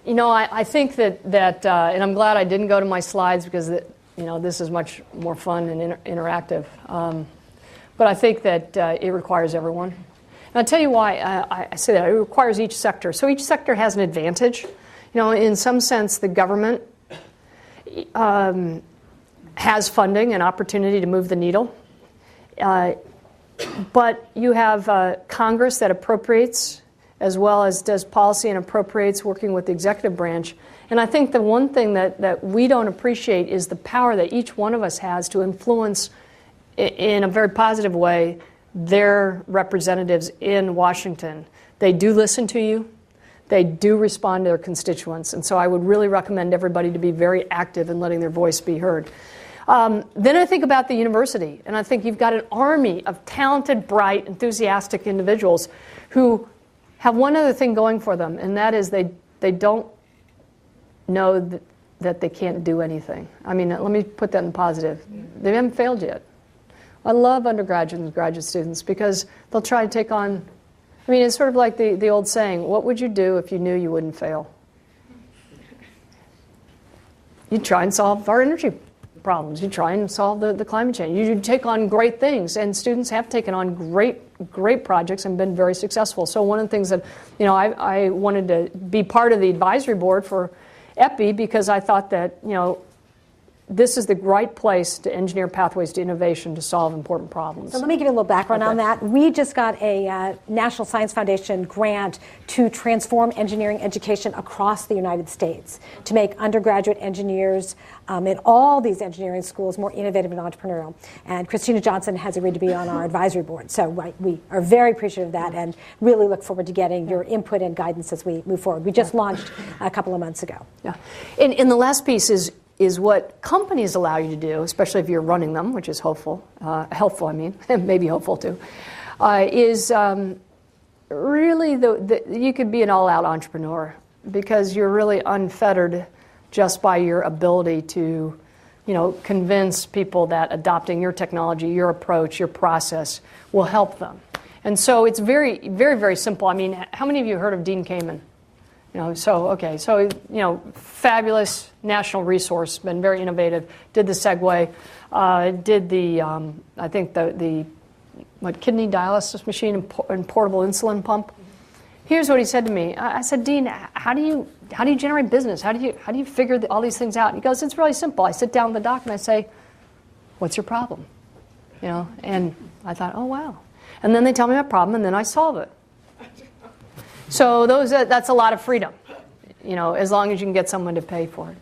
I think that and I'm glad I didn't go to my slides because this is much more fun and interactive. But I think that it requires everyone. And I'll tell you why I say that. It requires each sector. So each sector has an advantage. In some sense, the government has funding and opportunity to move the needle. But you have Congress that appropriates as well as does policy and appropriates working with the executive branch. And I think the one thing that we don't appreciate is the power that each one of us has to influence in a very positive way their representatives in Washington. They do listen to you. They do respond to their constituents. And so I would really recommend everybody to be very active in letting their voice be heard. Then I think about the university, and I think you've got an army of talented, bright, enthusiastic individuals who have one other thing going for them, and that is they don't know that they can't do anything. I mean, let me put that in positive. They haven't failed yet. I love undergraduate and graduate students because they'll try to take on, it's sort of like the old saying, what would you do if you knew you wouldn't fail? You'd try and solve our energy problems. You try and solve the climate change. You take on great things, and students have taken on great projects and been very successful. So one of the things that I wanted to be part of the advisory board for EPI because I thought that this is the right place to engineer pathways to innovation to solve important problems. So let me give you a little background on that. We just got a National Science Foundation grant to transform engineering education across the United States to make undergraduate engineers in all these engineering schools more innovative and entrepreneurial. And Kristina Johnson has agreed to be on our advisory board. So we are very appreciative of that and really look forward to getting your input and guidance as we move forward. We just launched a couple of months ago. Yeah. And the last piece is what companies allow you to do, especially if you're running them, which is helpful, maybe helpful too, is really you could be an all-out entrepreneur because you're really unfettered just by your ability to, convince people that adopting your technology, your approach, your process will help them. And so it's very, very, very simple. How many of you heard of Dean Kamen? Fabulous national resource, been very innovative, did the Segway, did the, I think the kidney dialysis machine and portable insulin pump. Here's what he said to me. I said, Dean, how do you generate business? How do you figure all these things out? And he goes, it's really simple. I sit down with the doc and I say, what's your problem? And I thought, oh, wow. And then they tell me my problem and then I solve it. So that's a lot of freedom, as long as you can get someone to pay for it.